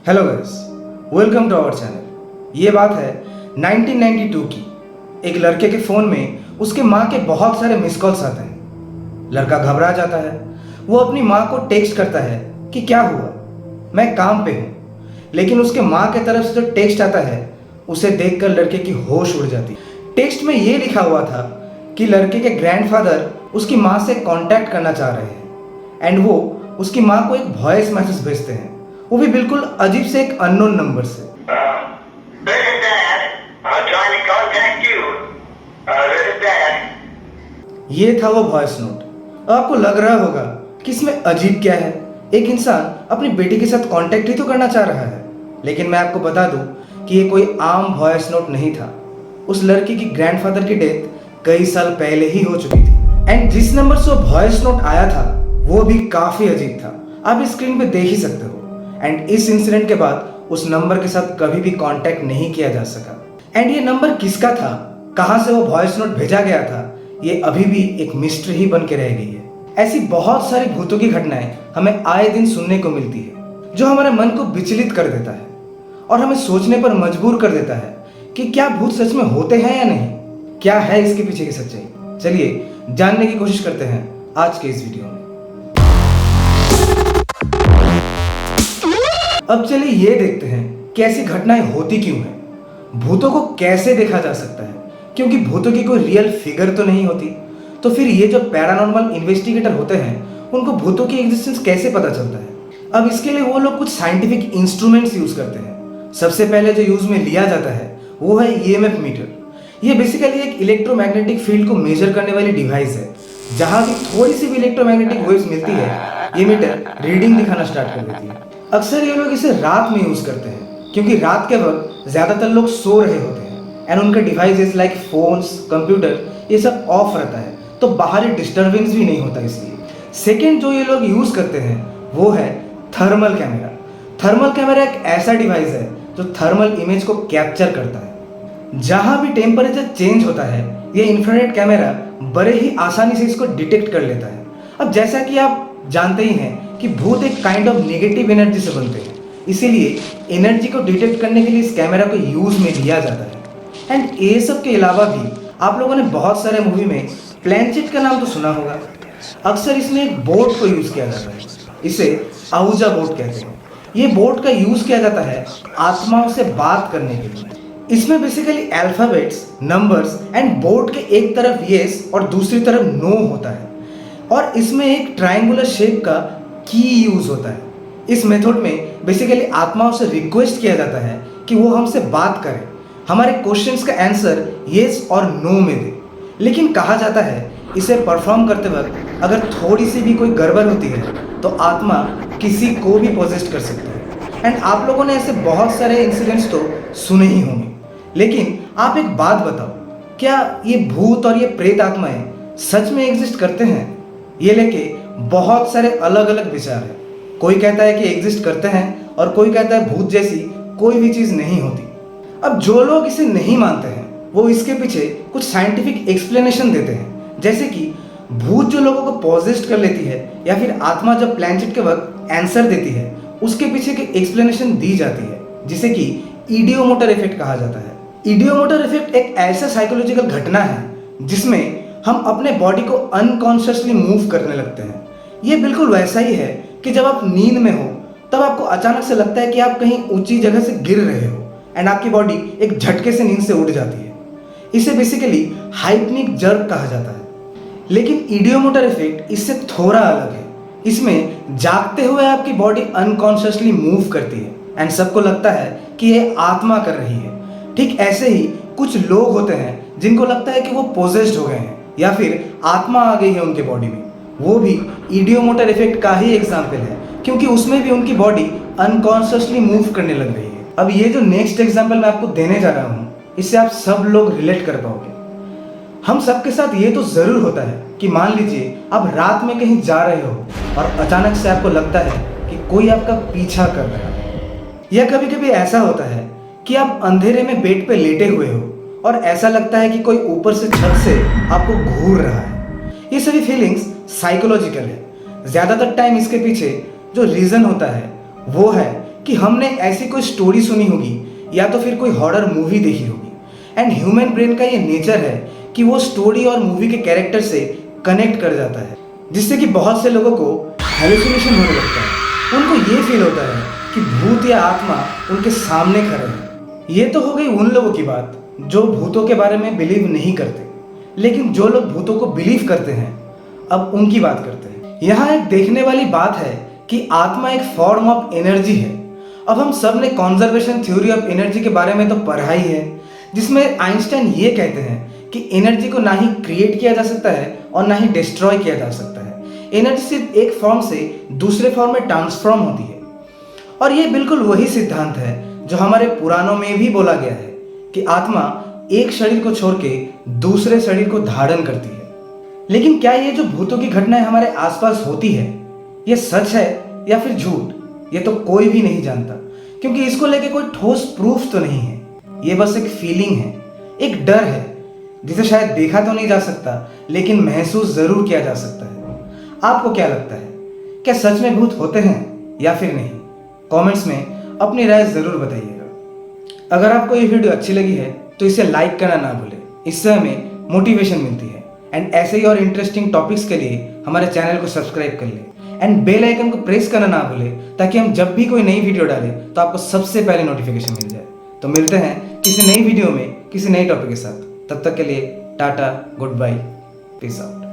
Hello guys, welcome to our channel. ये बात है 1992 की। एक लड़के के फ़ोन में उसके माँ के बहुत सारे मिस कॉल्स आते हैं। लड़का घबरा जाता है। वो अपनी माँ को टेक्स्ट करता है कि क्या हुआ, मैं काम पे हूँ। लेकिन उसके माँ के तरफ से जो टेक्स्ट आता है उसे देखकर लड़के की होश उड़ जाती है। टेक्स्ट में ये लिखा हुआ था कि लड़के के ग्रैंडफादर उसकी माँ से कांटेक्ट करना चाह रहे हैं एंड वो उसकी माँ को एक वॉइस मैसेज भेजते हैं, वो भी बिल्कुल अजीब से एक अननोन नंबर से। ये था वो वॉइस नोट। अब आपको लग रहा होगा कि इसमें अजीब क्या है, एक इंसान अपनी बेटी के साथ कांटेक्ट ही तो करना चाह रहा है। लेकिन मैं आपको बता दूं कि ये कोई आम वॉइस नोट नहीं था। उस लड़की की ग्रैंडफादर की डेथ कई साल पहले ही हो चुकी थी एंड जिस नंबर से वो वॉइस नोट आया था वो भी काफी अजीब था। आप इस स्क्रीन पे देख ही सकते हो। एंड इस इंसिडेंट के बाद उस नंबर के साथ कभी भी कांटेक्ट नहीं किया जा सका। एंड ये नंबर किसका था, कहां से वो वॉइस नोट भेजा गया था, ये अभी भी एक मिस्ट्री ही बन के रह गई है। ऐसी बहुत सारी भूतों की घटनाएं हमें आए दिन सुनने को मिलती है जो हमारे मन को विचलित कर देता है और हमें सोचने पर मजबूर कर देता है कि क्या भूत सच में होते हैं या नहीं, क्या है इसके पीछे की सच्चाई। चलिए जानने की कोशिश करते हैं आज के इस वीडियो में। अब चलिए ये देखते हैं कि ऐसी घटनाएं होती क्यों हैं, भूतों को कैसे देखा जा सकता है, क्योंकि भूतों की कोई रियल फिगर तो नहीं होती। तो फिर ये जो पैरानॉर्मल इन्वेस्टिगेटर होते हैं उनको भूतों की एग्जिस्टेंस कैसे पता चलता है। अब इसके लिए वो लोग कुछ साइंटिफिक इंस्ट्रूमेंट्स यूज करते हैं। सबसे पहले जो यूज में लिया जाता है वो है ईएमएफ मीटर। ये बेसिकली एक इलेक्ट्रोमैग्नेटिक फील्ड को मेजर करने वाली डिवाइस है। जहां भी थोड़ी सी भी इलेक्ट्रोमैग्नेटिक वेव्स मिलती है ये मीटर रीडिंग दिखाना स्टार्ट कर देती है। अक्सर ये लोग इसे रात में यूज करते हैं क्योंकि रात के वक्त ज्यादातर लोग सो रहे होते हैं एंड उनके डिवाइसेस लाइक फोन्स, कंप्यूटर ये सब ऑफ रहता है, तो बाहरी डिस्टर्बेंस भी नहीं होता। इसलिए सेकेंड जो ये लोग यूज करते हैं वो है थर्मल कैमरा। थर्मल कैमरा एक ऐसा डिवाइस है जो थर्मल इमेज को कैप्चर करता है। जहां भी टेम्परेचर चेंज होता है ये इंफ्रारेड कैमरा बड़े ही आसानी से इसको डिटेक्ट कर लेता है। अब जैसा कि आप जानते ही हैं कि भूत एक काइंड ऑफ नेगेटिव एनर्जी से बनते हैं, इसीलिए एनर्जी को डिटेक्ट करने के लिए इस कैमरा को यूज में लिया जाता है। एंड ये सब के अलावा भी आप लोगों ने बहुत सारे मूवी में प्लेनचेट का नाम तो सुना होगा। अक्सर इसमें एक बोट को यूज किया जाता है, इसे आउजा बोट कहते हैं। ये बोट का यूज किया जाता है आत्माओं से बात करने के लिए। इसमें basically alphabets, numbers and boat के एक तरफ येस और दूसरी तरफ नो होता है और इसमें एक ट्रायंगुलर शेप का की यूज होता है। इस मेथड में बेसिकली आत्माओं से रिक्वेस्ट किया जाता है कि वो हमसे बात करें, हमारे क्वेश्चंस का आंसर येस और नो में दे। लेकिन कहा जाता है इसे परफॉर्म करते वक्त अगर थोड़ी सी भी कोई गड़बड़ होती है तो आत्मा किसी को भी पोजेस्ट कर सकता है। एंड आप लोगों ने ऐसे बहुत सारे इंसिडेंट्स तो सुने ही होंगे। लेकिन आप एक बात बताओ, क्या ये भूत और ये प्रेत आत्माएं सच में एग्जिस्ट करते हैं? ये लेके बहुत सारे अलग अलग विचार हैं। कोई कहता है कि एग्जिस्ट करते हैं और कोई कहता है भूत जैसी कोई भी चीज़ नहीं होती। अब जो लोग इसे नहीं मानते हैं वो इसके पीछे कुछ साइंटिफिक एक्सप्लेनेशन देते हैं, जैसे कि भूत जो लोगों को पॉजेस्ट कर लेती है या फिर आत्मा जब प्लेनचेट के वक्त आंसर देती है उसके पीछे की एक्सप्लेनेशन दी जाती है, जिसे कि इडियोमोटर इफेक्ट कहा जाता है। इडियोमोटर इफेक्ट एक ऐसा साइकोलॉजिकल घटना है जिसमें हम अपने बॉडी को अनकॉन्शियसली मूव करने लगते हैं। ये बिल्कुल वैसा ही है कि जब आप नींद में हो तब आपको अचानक से लगता है कि आप कहीं ऊंची जगह से गिर रहे हो एंड आपकी बॉडी एक झटके से नींद से उठ जाती है। इसे बेसिकली हाइप्निक जर्क कहा जाता है। लेकिन इडियोमोटर इफेक्ट इससे थोड़ा अलग है। इसमें जागते हुए आपकी बॉडी अनकॉन्शियसली मूव करती है एंड सबको लगता है कि ये आत्मा कर रही है। ठीक ऐसे ही कुछ लोग होते हैं जिनको लगता है कि वो पोजेस्ड हो गए हैं या फिर आत्मा आ गई है उनके बॉडी में। वो भी इडियोमोटर इफेक्ट का ही एग्जाम्पल है क्योंकि उसमें भी उनकी बॉडी अनकॉन्शियसली मूव करने लग रही है। अब ये जो नेक्स्ट एग्जाम्पल मैं आपको देने जा रहा हूँ इससे आप सब लोग रिलेट कर पाओगे। हम सबके साथ ये तो जरूर होता है कि मान लीजिए आप रात में कहीं जा रहे हो और अचानक से आपको लगता है कि कोई आपका पीछा कर रहा है। या कभी कभी ऐसा होता है कि आप अंधेरे में बेड पे लेटे हुए हो और ऐसा लगता है कि कोई ऊपर से छत से आपको घूर रहा है। ये सभी फीलिंग्स साइकोलॉजिकल है। ज़्यादातर टाइम इसके पीछे जो रीज़न होता है वो है कि हमने ऐसी कोई स्टोरी सुनी होगी या तो फिर कोई हॉरर मूवी देखी होगी। एंड ह्यूमन ब्रेन का ये नेचर है कि वो स्टोरी और मूवी के कैरेक्टर से कनेक्ट कर जाता है, जिससे कि बहुत से लोगों को हेलुसिनेशन होने लगता है। उनको ये फील होता है कि भूत या आत्मा उनके सामने खड़े हैं। ये तो हो गई उन लोगों की बात जो भूतों के बारे में बिलीव नहीं करते, लेकिन जो लोग भूतों को बिलीव करते हैं, अब उनकी बात करते हैं। यहाँ एक देखने वाली बात है कि आत्मा एक फॉर्म ऑफ एनर्जी है। अब हम सब ने कॉन्जर्वेशन थ्योरी ऑफ एनर्जी के बारे में तो पढ़ा ही है, जिसमें आइंस्टाइन ये कहते हैं कि एनर्जी को ना ही क्रिएट किया जा सकता है और ना ही डिस्ट्रॉय किया जा सकता है। एनर्जी सिर्फ एक फॉर्म से दूसरे फॉर्म में ट्रांसफॉर्म होती है। और ये बिल्कुल वही सिद्धांत है जो हमारे पुराणों में भी बोला गया है कि आत्मा एक शरीर को छोड़ के दूसरे शरीर को धारण करती है। लेकिन क्या ये जो भूतों की घटनाएं हमारे आसपास होती है, ये सच है या फिर झूठ, ये तो कोई भी नहीं जानता, क्योंकि इसको लेके कोई ठोस प्रूफ तो नहीं है। ये बस एक फीलिंग है, एक डर है जिसे शायद देखा तो नहीं जा सकता, लेकिन महसूस जरूर किया जा सकता है। आपको क्या लगता है, क्या सच में भूत होते हैं या फिर नहीं? कमेंट्स में अपनी राय जरूर बताइएगा। अगर आपको ये वीडियो अच्छी लगी है तो इसे लाइक करना ना भूलें, इससे हमें मोटिवेशन मिलती है। एंड ऐसे ही और इंटरेस्टिंग टॉपिक्स के लिए हमारे चैनल को सब्सक्राइब कर लें एंड बेल आइकन को प्रेस करना ना भूलें, ताकि हम जब भी कोई नई वीडियो डालें तो आपको सबसे पहले नोटिफिकेशन मिल जाए। तो मिलते हैं किसी नई वीडियो में किसी नई टॉपिक के साथ। तब तक के लिए tata, good bye, peace out.